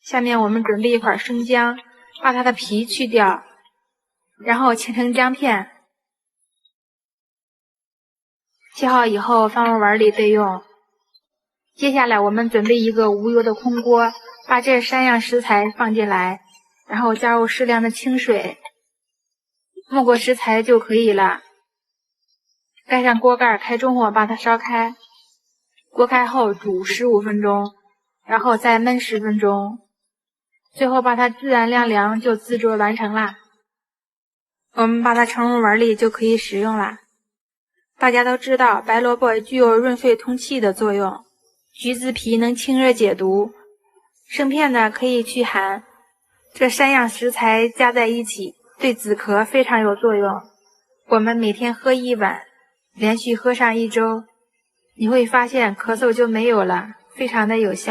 下面我们准备一块生姜，把它的皮去掉，然后切成姜片。切好以后放入碗里备用。接下来我们准备一个无油的空锅，把这3样食材放进来，然后加入适量的清水，没过食材就可以了。盖上锅盖，开中火把它烧开。锅开后煮15分钟，然后再焖10分钟，最后把它自然晾凉就制作完成啦。我们把它盛入碗里就可以食用啦。大家都知道白萝卜具有润肺通气的作用，橘子皮能清热解毒，生片的可以驱寒。这3样食材加在一起，对止咳非常有作用。我们每天喝1碗，连续喝上1周，你会发现咳嗽就没有了，非常的有效。